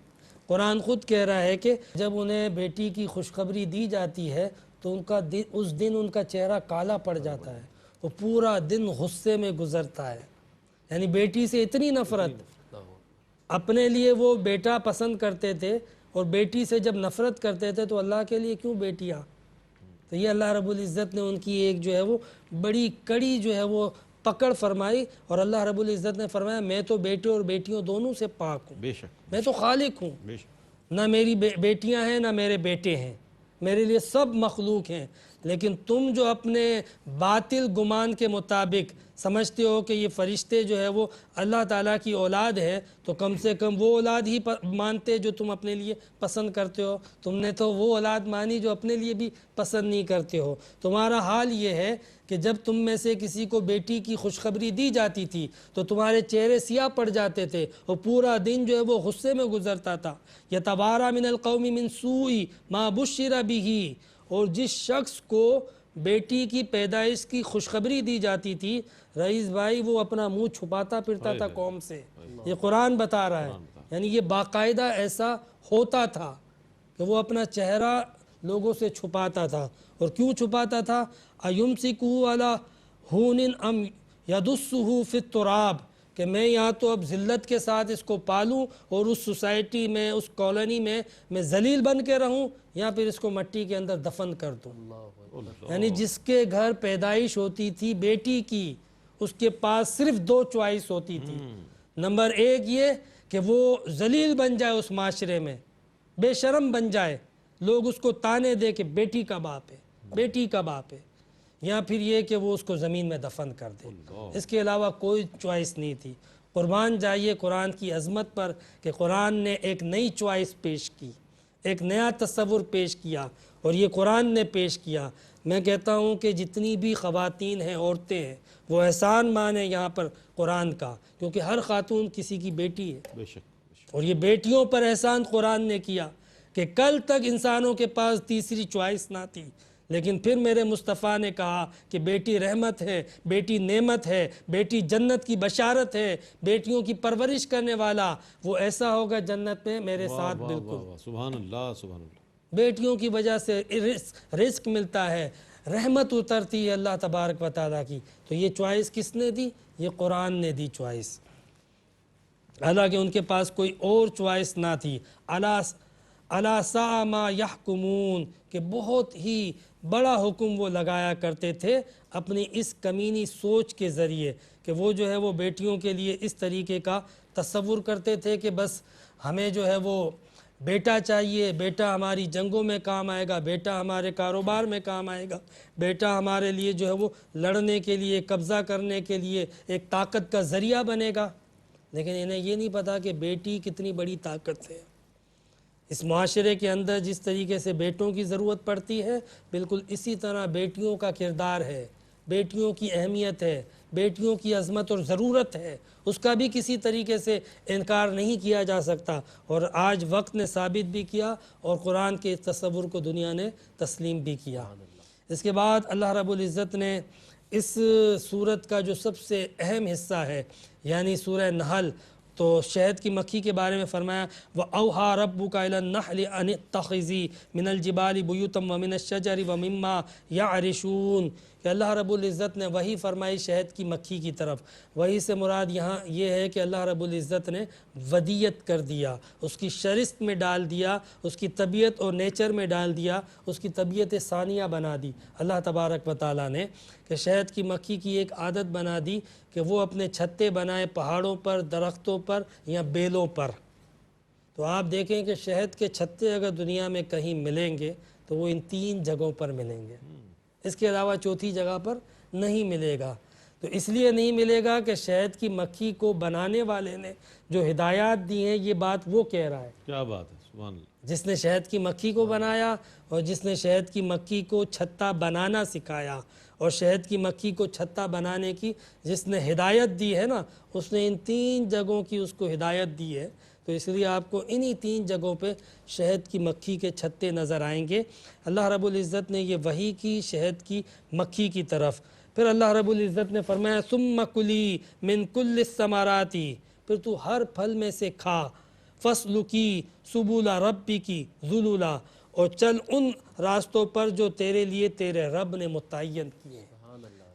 قرآن خود کہہ رہا ہے کہ جب انہیں بیٹی کی خوشخبری دی جاتی ہے تو اس دن ان کا چہرہ کالا پڑ جاتا ہے، وہ پورا دن غصے میں گزرتا ہے، یعنی بیٹی سے اتنی نفرت، اپنے لیے وہ بیٹا پسند کرتے تھے اور بیٹی سے جب نفرت کرتے تھے تو اللہ کے لیے کیوں بیٹیاں؟ تو یہ اللہ رب العزت نے ان کی ایک جو ہے وہ بڑی کڑی جو ہے وہ پکڑ فرمائی، اور اللہ رب العزت نے فرمایا میں تو بیٹے اور بیٹیوں دونوں سے پاک ہوں، بے شک میں تو خالق ہوں، بے شک، نہ میری بیٹیاں ہیں نہ میرے بیٹے ہیں، میرے لیے سب مخلوق ہیں۔ لیکن تم جو اپنے باطل گمان کے مطابق سمجھتے ہو کہ یہ فرشتے جو ہے وہ اللہ تعالیٰ کی اولاد ہے، تو کم سے کم وہ اولاد ہی مانتے جو تم اپنے لیے پسند کرتے ہو۔ تم نے تو وہ اولاد مانی جو اپنے لیے بھی پسند نہیں کرتے ہو۔ تمہارا حال یہ ہے کہ جب تم میں سے کسی کو بیٹی کی خوشخبری دی جاتی تھی تو تمہارے چہرے سیاہ پڑ جاتے تھے اور پورا دن جو ہے وہ غصے میں گزرتا تھا۔ یتوارا من القوم من سوء ما بشر به، اور جس شخص کو بیٹی کی پیدائش کی خوشخبری دی جاتی تھی رئیس بھائی، وہ اپنا منہ چھپاتا پھرتا تھا قوم سے۔ یہ قرآن بتا رہا ہے، یعنی یہ باقاعدہ ایسا ہوتا تھا کہ وہ اپنا چہرہ لوگوں سے چھپاتا تھا۔ اور کیوں چھپاتا تھا؟ ایمسکہ علی ہون ام یدسہ فی التراب، کہ میں یا تو اب ذلت کے ساتھ اس کو پالوں اور اس سوسائٹی میں، اس کالونی میں ذلیل بن کے رہوں، یا پھر اس کو مٹی کے اندر دفن کر دوں۔ یعنی جس کے گھر پیدائش ہوتی تھی بیٹی کی، اس کے پاس صرف دو چوائس ہوتی تھی۔ نمبر ایک یہ کہ وہ ذلیل بن جائے اس معاشرے میں، بے شرم بن جائے، لوگ اس کو تانے دے کہ بیٹی کا باپ ہے، بیٹی کا باپ ہے، یا پھر یہ کہ وہ اس کو زمین میں دفن کر دے۔ اس کے علاوہ کوئی چوائس نہیں تھی۔ قربان جائیے قرآن کی عظمت پر کہ قرآن نے ایک نئی چوائس پیش کی، ایک نیا تصور پیش کیا، اور یہ قرآن نے پیش کیا۔ میں کہتا ہوں کہ جتنی بھی خواتین ہیں، عورتیں ہیں، وہ احسان مانیں یہاں پر قرآن کا، کیونکہ ہر خاتون کسی کی بیٹی ہے، بے شک، اور یہ بیٹیوں پر احسان قرآن نے کیا کہ کل تک انسانوں کے پاس تیسری چوائس نہ تھی، لیکن پھر میرے مصطفیٰ نے کہا کہ بیٹی رحمت ہے، بیٹی نعمت ہے، بیٹی جنت کی بشارت ہے، بیٹیوں کی پرورش کرنے والا وہ ایسا ہوگا جنت میں میرے ساتھ بالکل۔ سبحان اللہ سبحان اللہ۔ بیٹیوں کی وجہ سے رزق ملتا ہے، رحمت اترتی ہے اللہ تبارک و تعالیٰ کی۔ تو یہ چوائس کس نے دی؟ یہ قرآن نے دی چوائس، حالانکہ ان کے پاس کوئی اور چوائس نہ تھی۔ الا ساء ما یحکمون، کہ بہت ہی بڑا حکم وہ لگایا کرتے تھے اپنی اس کمینی سوچ کے ذریعے، کہ وہ جو ہے وہ بیٹیوں کے لیے اس طریقے کا تصور کرتے تھے کہ بس ہمیں جو ہے وہ بیٹا چاہیے، بیٹا ہماری جنگوں میں کام آئے گا، بیٹا ہمارے کاروبار میں کام آئے گا، بیٹا ہمارے لیے جو ہے وہ لڑنے کے لیے، قبضہ کرنے کے لیے ایک طاقت کا ذریعہ بنے گا۔ لیکن انہیں یہ نہیں پتا کہ بیٹی کتنی بڑی طاقت ہے۔ اس معاشرے کے اندر جس طریقے سے بیٹوں کی ضرورت پڑتی ہے، بالکل اسی طرح بیٹیوں کا کردار ہے، بیٹیوں کی اہمیت ہے، بیٹیوں کی عظمت اور ضرورت ہے، اس کا بھی کسی طریقے سے انکار نہیں کیا جا سکتا۔ اور آج وقت نے ثابت بھی کیا اور قرآن کے تصور کو دنیا نے تسلیم بھی کیا۔ اس کے بعد اللہ رب العزت نے اس سورت کا جو سب سے اہم حصہ ہے، یعنی سورہ نحل، تو شہد کی مکھی کے بارے میں فرمایا وَأَوْحَى رَبُّكَ إِلَى النَّحْلِ أَنِ اتَّخِذِي مِنَ الْجِبَالِ بُيُوتًا وَمِنَ الشَّجَرِ وَمِمَّا يَعْرِشُونَ، کہ اللہ رب العزت نے وہی فرمائی شہد کی مکھی کی طرف۔ وہی سے مراد یہاں یہ ہے کہ اللہ رب العزت نے ودیت کر دیا، اس کی شرست میں ڈال دیا، اس کی طبیعت اور نیچر میں ڈال دیا، اس کی طبیعت ثانیہ بنا دی اللہ تبارک و تعالیٰ نے، کہ شہد کی مکھی کی ایک عادت بنا دی کہ وہ اپنے چھتے بنائے پہاڑوں پر، درختوں پر یا بیلوں پر۔ تو آپ دیکھیں کہ شہد کے چھتے اگر دنیا میں کہیں ملیں گے تو وہ ان 3 جگہوں پر ملیں گے، اس کے علاوہ چوتھی جگہ پر نہیں ملے گا۔ تو اس لیے نہیں ملے گا کہ شہد کی مکھی کو بنانے والے نے جو ہدایات دی ہیں، یہ بات وہ کہہ رہا ہے، کیا بات ہے، سبحان اللہ۔ جس نے شہد کی مکھی کو بنایا اور جس نے شہد کی مکھی کو چھتا بنانا سکھایا، اور شہد کی مکھی کو چھتا بنانے کی جس نے ہدایت دی ہے نا، اس نے ان 3 جگہوں کی اس کو ہدایت دی ہے۔ تو اس لیے آپ کو انہی 3 جگہوں پہ شہد کی مکھی کے چھتے نظر آئیں گے۔ اللہ رب العزت نے یہ وحی کی شہد کی مکھی کی طرف۔ پھر اللہ رب العزت نے فرمایا ثم کلی من کل الثمرات، پھر تو ہر پھل میں سے کھا، فسلکی سبل ربک ذللا، اور چل ان راستوں پر جو تیرے لیے تیرے رب نے متعین کیے ہیں۔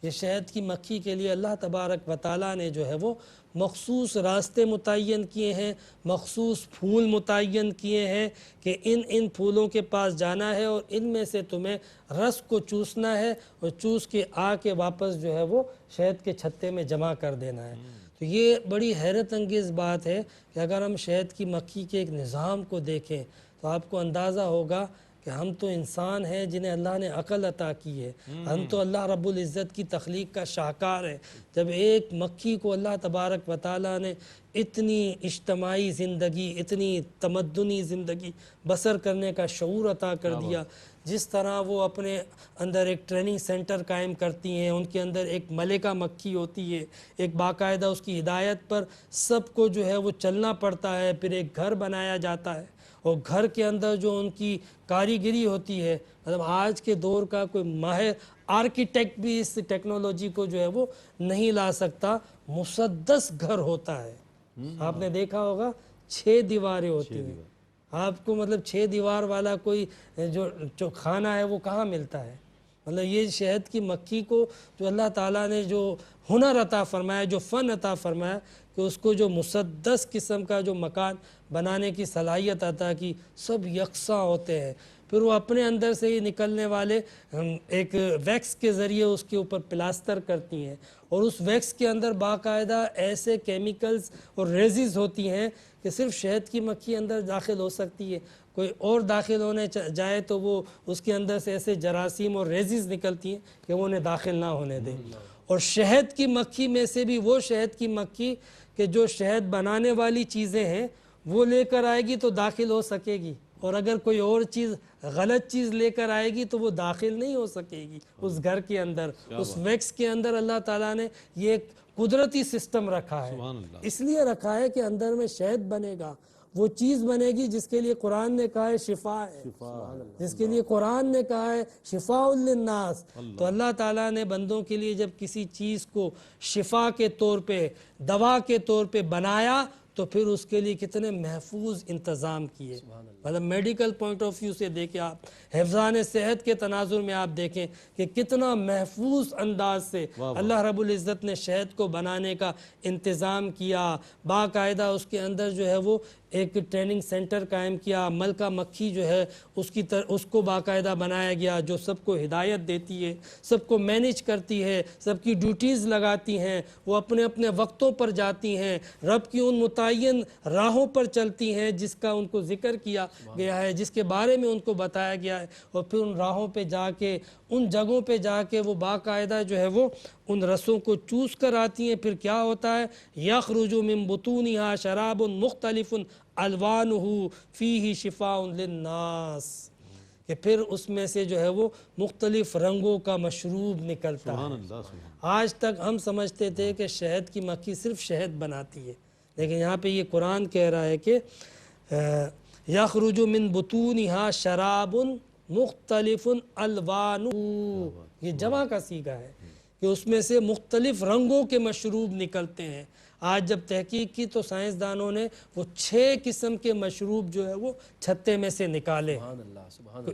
یہ شہد کی مکھی کے لیے اللہ تبارک و تعالیٰ نے جو ہے وہ مخصوص راستے متعین کیے ہیں، مخصوص پھول متعین کیے ہیں کہ ان پھولوں کے پاس جانا ہے اور ان میں سے تمہیں رس کو چوسنا ہے اور چوس کے آ کے واپس جو ہے وہ شہد کے چھتے میں جمع کر دینا ہے۔ تو یہ بڑی حیرت انگیز بات ہے کہ اگر ہم شہد کی مکھی کے ایک نظام کو دیکھیں تو آپ کو اندازہ ہوگا کہ ہم تو انسان ہیں جنہیں اللہ نے عقل عطا کی ہے، ہم تو اللہ رب العزت کی تخلیق کا شاہکار ہے۔ جب ایک مکھی کو اللہ تبارک و تعالیٰ نے اتنی اجتماعی زندگی، اتنی تمدنی زندگی بسر کرنے کا شعور عطا کر دیا، جس طرح وہ اپنے اندر ایک ٹریننگ سینٹر قائم کرتی ہیں، ان کے اندر ایک ملکہ مکھی ہوتی ہے، ایک باقاعدہ اس کی ہدایت پر سب کو جو ہے وہ چلنا پڑتا ہے، پھر ایک گھر بنایا جاتا ہے اور گھر کے اندر جو ان کی کاریگری ہوتی ہے، مطلب آج کے دور کا کوئی ماہر آرکیٹیکٹ بھی اس ٹیکنالوجی کو جو ہے وہ نہیں لا سکتا۔ مسدس گھر ہوتا ہے، آپ نے دیکھا ہوگا 6 دیواریں ہوتی ہیں، آپ کو مطلب 6 دیوار والا کوئی جو کھانا ہے وہ کہاں ملتا ہے؟ مطلب یہ شہد کی مکھی کو جو اللہ تعالیٰ نے جو ہنر عطا فرمایا، جو فن عطا فرمایا کہ اس کو جو مسدس قسم کا جو مکان بنانے کی صلاحیت عطا کی، سب یکساں ہوتے ہیں، پھر وہ اپنے اندر سے ہی نکلنے والے ایک ویکس کے ذریعے اس کے اوپر پلاسٹر کرتی ہیں اور اس ویکس کے اندر باقاعدہ ایسے کیمیکلز اور ریزز ہوتی ہیں کہ صرف شہد کی مکھی اندر داخل ہو سکتی ہے، کوئی اور داخل ہونے جائے تو وہ اس کے اندر سے ایسے جراثیم اور ریزز نکلتی ہیں کہ وہ انہیں داخل نہ ہونے دیں۔ اور شہد کی مکھی میں سے بھی وہ شہد کی مکھی کہ جو شہد بنانے والی چیزیں ہیں وہ لے کر آئے گی تو داخل ہو سکے گی، اور اگر کوئی اور چیز غلط چیز لے کر آئے گی تو وہ داخل نہیں ہو سکے گی اس گھر کے اندر۔ اس ویکس کے اندر اللہ تعالیٰ نے یہ ایک قدرتی سسٹم رکھا ہے، اس لیے رکھا ہے کہ اندر میں شہد بنے گا، وہ چیز بنے گی جس کے لیے قرآن نے کہا ہے شفا ہے، جس کے لیے قرآن نے کہا ہے شفاء للناس۔ تو اللہ تعالیٰ نے بندوں کے لیے جب کسی چیز کو شفا کے طور پہ، دوا کے طور پہ بنایا تو پھر اس کے لیے کتنے محفوظ انتظام کیے، مطلب میڈیکل پوائنٹ آف ویو سے دیکھیں آپ، حفظان صحت کے تناظر میں آپ دیکھیں کہ کتنا محفوظ انداز سے اللہ رب العزت نے شہد کو بنانے کا انتظام کیا، باقاعدہ اس کے اندر جو ہے وہ ایک ٹریننگ سینٹر قائم کیا، ملکہ مکھی جو ہے اس کو باقاعدہ بنایا گیا جو سب کو ہدایت دیتی ہے، سب کو مینیج کرتی ہے، سب کی ڈیوٹیز لگاتی ہیں، وہ اپنے اپنے وقتوں پر جاتی ہیں، رب کی ان متعین راہوں پر چلتی ہیں جس کا ان کو ذکر کیا گیا ہے، جس کے بارے میں ان کو بتایا گیا ہے، اور پھر ان راہوں پہ جا کے، ان جگہوں پہ جا کے وہ باقاعدہ جو ہے وہ ان رسوں کو چوس کر آتی ہیں۔ پھر کیا ہوتا ہے؟ یخرج من بطونها شراب مختلف الوانہ فیہ شفاء للناس، کہ پھر اس میں سے جو ہے وہ مختلف رنگوں کا مشروب نکلتا ہے۔ آج تک ہم سمجھتے تھے کہ شہد کی مکھی صرف شہد بناتی ہے، لیکن یہاں پہ یہ قرآن کہہ رہا ہے کہ یخرج من بطونها شراب مختلف الوانہ، یہ جمع کا صیغہ ہے کہ اس میں سے مختلف رنگوں کے مشروب نکلتے ہیں۔ آج جب تحقیق کی تو سائنسدانوں نے وہ 6 قسم کے مشروب جو ہے وہ چھتے میں سے نکالے،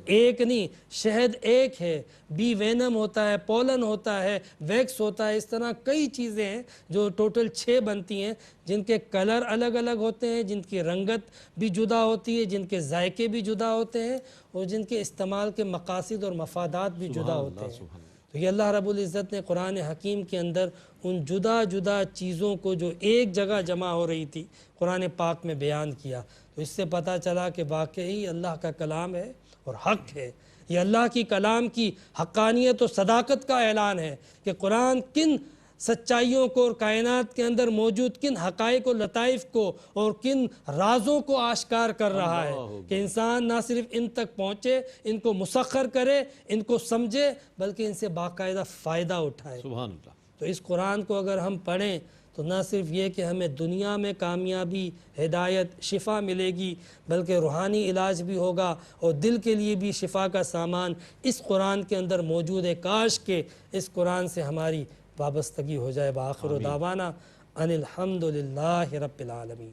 ایک نہیں، شہد ایک ہے، بی وینم ہوتا ہے، پولن ہوتا ہے، ویکس ہوتا ہے، اس طرح کئی چیزیں ہیں جو ٹوٹل 6 بنتی ہیں، جن کے کلر الگ الگ ہوتے ہیں، جن کی رنگت بھی جدا ہوتی ہے، جن کے ذائقے بھی جدا ہوتے ہیں، اور جن کے استعمال کے مقاصد اور مفادات بھی جدا ہوتے ہیں۔ تو یہ اللہ رب العزت نے قرآن حکیم کے اندر ان جدا جدا چیزوں کو جو ایک جگہ جمع ہو رہی تھی قرآن پاک میں بیان کیا، تو اس سے پتہ چلا کہ واقعی اللہ کا کلام ہے اور حق ہے۔ یہ اللہ کی کلام کی حقانیت و صداقت کا اعلان ہے کہ قرآن کن سچائیوں کو اور کائنات کے اندر موجود کن حقائق و لطائف کو اور کن رازوں کو آشکار کر رہا ہے کہ انسان نہ صرف ان تک پہنچے، ان کو مسخر کرے، ان کو سمجھے، بلکہ ان سے باقاعدہ فائدہ اٹھائے۔ سبحان اللہ۔ تو اس قرآن کو اگر ہم پڑھیں تو نہ صرف یہ کہ ہمیں دنیا میں کامیابی، ہدایت، شفا ملے گی، بلکہ روحانی علاج بھی ہوگا اور دل کے لیے بھی شفا کا سامان اس قرآن کے اندر موجود ہے۔ کاش کہ اس قرآن سے ہماری وابستگی ہو جائے۔ بآخر دعوانا ان الحمد للہ رب العالمین۔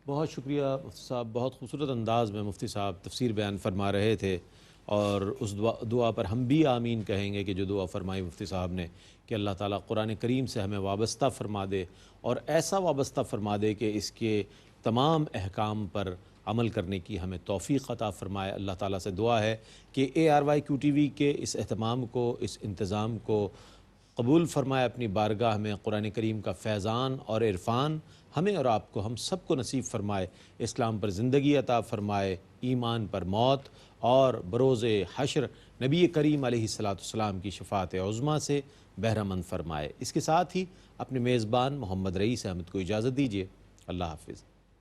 بہت شکریہ مفتی صاحب، بہت خوبصورت انداز میں مفتی صاحب تفسیر بیان فرما رہے تھے، اور اس دعا پر ہم بھی آمین کہیں گے کہ جو دعا فرمائی مفتی صاحب نے کہ اللہ تعالیٰ قرآن کریم سے ہمیں وابستہ فرما دے اور ایسا وابستہ فرما دے کہ اس کے تمام احکام پر عمل کرنے کی ہمیں توفیق عطا فرمائے۔ اللہ تعالیٰ سے دعا ہے کہ ARYQTV کے اس اہتمام کو، اس انتظام کو قبول فرمائے اپنی بارگاہ میں، قرآن کریم کا فیضان اور عرفان ہمیں اور آپ کو، ہم سب کو نصیب فرمائے، اسلام پر زندگی عطا فرمائے، ایمان پر موت، اور بروز حشر نبی کریم علیہ السلام کی شفاعت عظمیٰ سے بہرہ مند فرمائے۔ اس کے ساتھ ہی اپنے میزبان محمد رئیس احمد کو اجازت دیجیے۔ اللہ حافظ۔